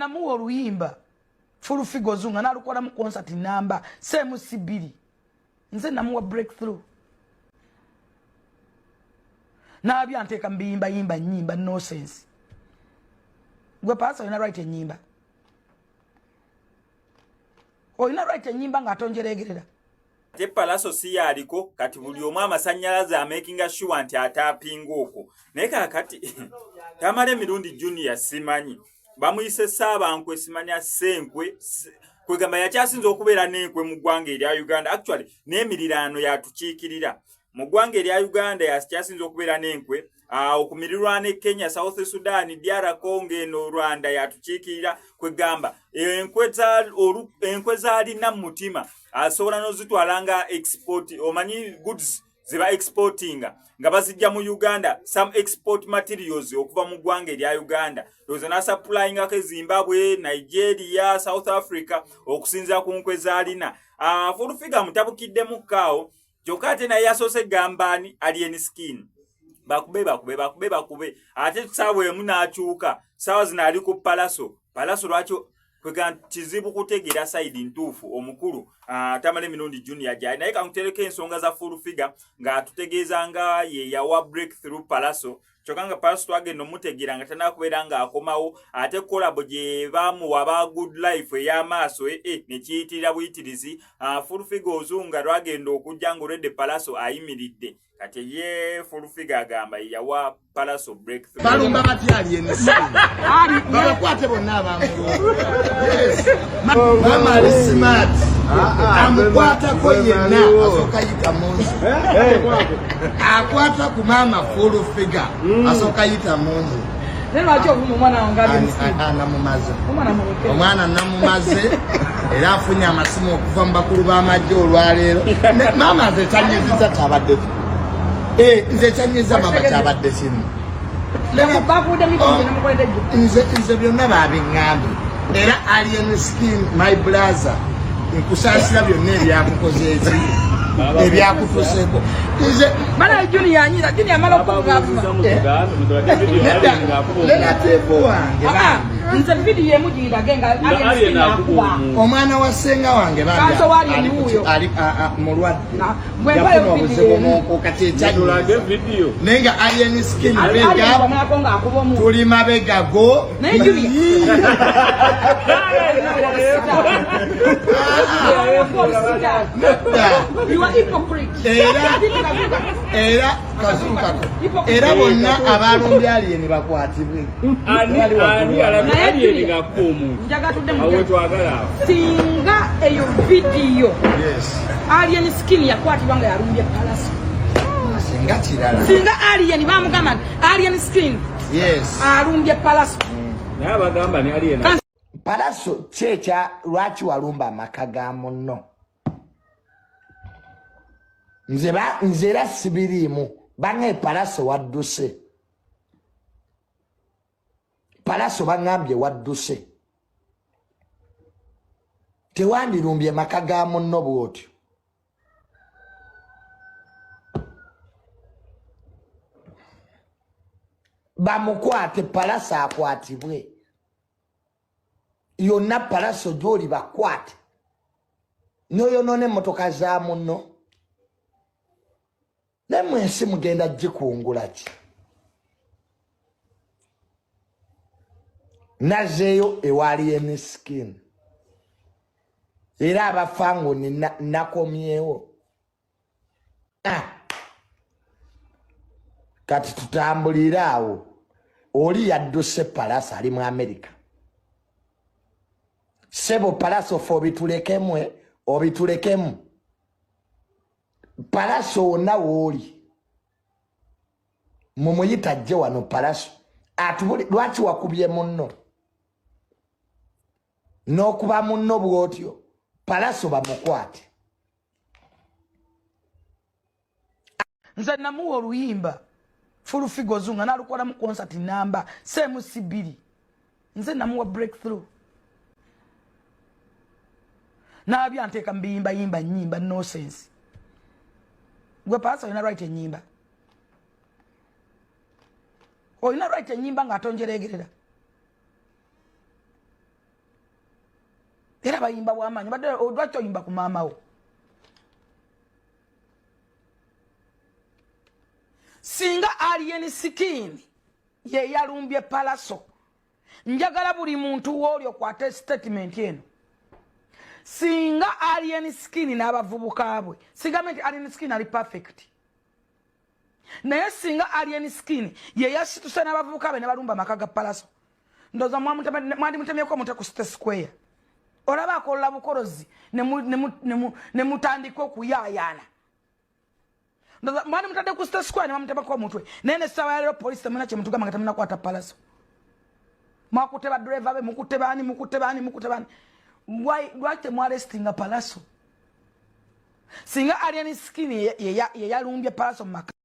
namuwa oluyimba full figure zunga nalukola mu concert namba semu sibiri nze namuwa breakthrough nabya nteka mbiyimba yimba nyimba no sense gwe pasa ina right enyimba ina right enyimba nga atonjeregerera te Palaso si yaliko kati buli omu amasanyalaze amakinga sure nti atapinga okwo naye kakati Tamale Mirundi Junior simanyi bamuyise Ssabankwe simanya Senkwe kwegamba yakyasinza okubeera n'enkwe mu ggwanga erya Uganda actually n'emirirano yatukiikirira mu ggwanga erya Uganda yakyasinza okubeera n'enkwe okumirirwa ne Kenya, South Sudan, DR Congo no Rwanda yatukiikirira kwegamba enkwe zaalina mu mutima asobola n'ozitwalanga export omanyi goods ziba exportinga nga bazijja mu Uganda some export materials okuva mu ggwanga erya Uganda loza na supplyinga ke Zimbabwe, Nigeria, South Africa okusinza ku nkwe zaalina Furufiga mutabukidde mu kaawo kyokka ate naye yasoose gambani Alien Skin bakube ate tusaawa emu n'akyuka saawa zino ali ku Palaso lwakyo kwega kizibu kutegeera side ntuufu omukulu Tamale Mirundi Junior jai naye kankutereka ensonga za Furufiga nga atutegeeza nga ye yawa breakthrough Palaso kyokka nga Palaso twagenda omutegeera nga tanakubeera nga akomawo ate kolabo gye bamuwa ba good life ey'amaaso ne kiyitirira buyitirizi Furufiga ozunga lwagenda okujja ng'olwedde Palaso ayimiridde kati ye Furufiga agamba yawa Palaso breakthrough balumba batyali ensi babakwate bonna abamu yes mama ali smart amukwatako yenna asooka yita munzu akwata ku mama Furufiga asooka yita munzu omwana namumaze era afunye amasimu okuva mu bakulu b'amajje olwaleero mama nze kyanyiziza kyabadde nze kyanyiza mama kyabadde kimu nze byonna babiŋŋambye era Alien Skin my brother nkusaasira byonna ebyakukozeezi ebyakutuseeko nze mana Junior anyira Junior mala okuvuma negative wange nze video emujira genga Alien Skin akuwa omwana wa senga wange kanso wali ni huyo ali mulwadde bwe obuzibu n'okukati ekyajulaga video nenga Alien Skin bega tuli mabega go era kazukako era bonna abalumbye Alien bakwatibwe singa eyo video Alien Skin yakwatibwa nga yalumbye Palaso singa Alien bamugamba Alien Skin alumbye Palaso n'abagamba ne Alien Palaso kyekya lwaki walumba amaka ga munno nze era sibiriimu bange Palaso wadduse Palaso bangambye wadduse tewandirumbye maka ga munno bwotyo bamukwate Palaso akwatibwe yonna Palaso gy'oli bakwate n'oyonoona emmotoka za munno nemwe ensi mugenda gikungula ki nazeeyo ewa Alien Skin era abafango nakomyewo kati tutambulire awo oli yadduse Palaso ali mu America sebo Palaso fo obitulekemu Palaso wonna wooli mumuyita ajje wano Palaso lwaki wakubye munno n'okuba munno bwotyo Palaso bamukwate nze namuwa oluyimba Furufiga ozunga nalukola mu concert namba semu sibiri nze namuwa breakthrough nabya nteka mbiyimba yimba nyimba no sense gwe Palaso ina right enyimba ina right enyimba nga atonjeregerera era bayimba bw'amaanyi badde odwaki oyimba ku maama wo singa alien skin ye yalumbye Palaso njagala buli muntu w'olyo kwate statement eno singa alien skin n'abavubuka bwe sigamenti alien skin ali perfect naye singa alien skin ye yasitusa n'abavubuka be ne balumba amaka ga Palaso ndoza mwandi mutemyeko mute ku State Square olaba akola bukorozi ne mutandika okuyaayana ndoza mwandi mutadde ku State Square ne bamutemako omutwe naye ne ssaawa ya leero poliisi temulina kye mutugamba nga temunakwata Palaso mwakute badriver be mukute bani lwaki temwarestinga Palaso singa alien skin ye yalumbye Palaso mu maka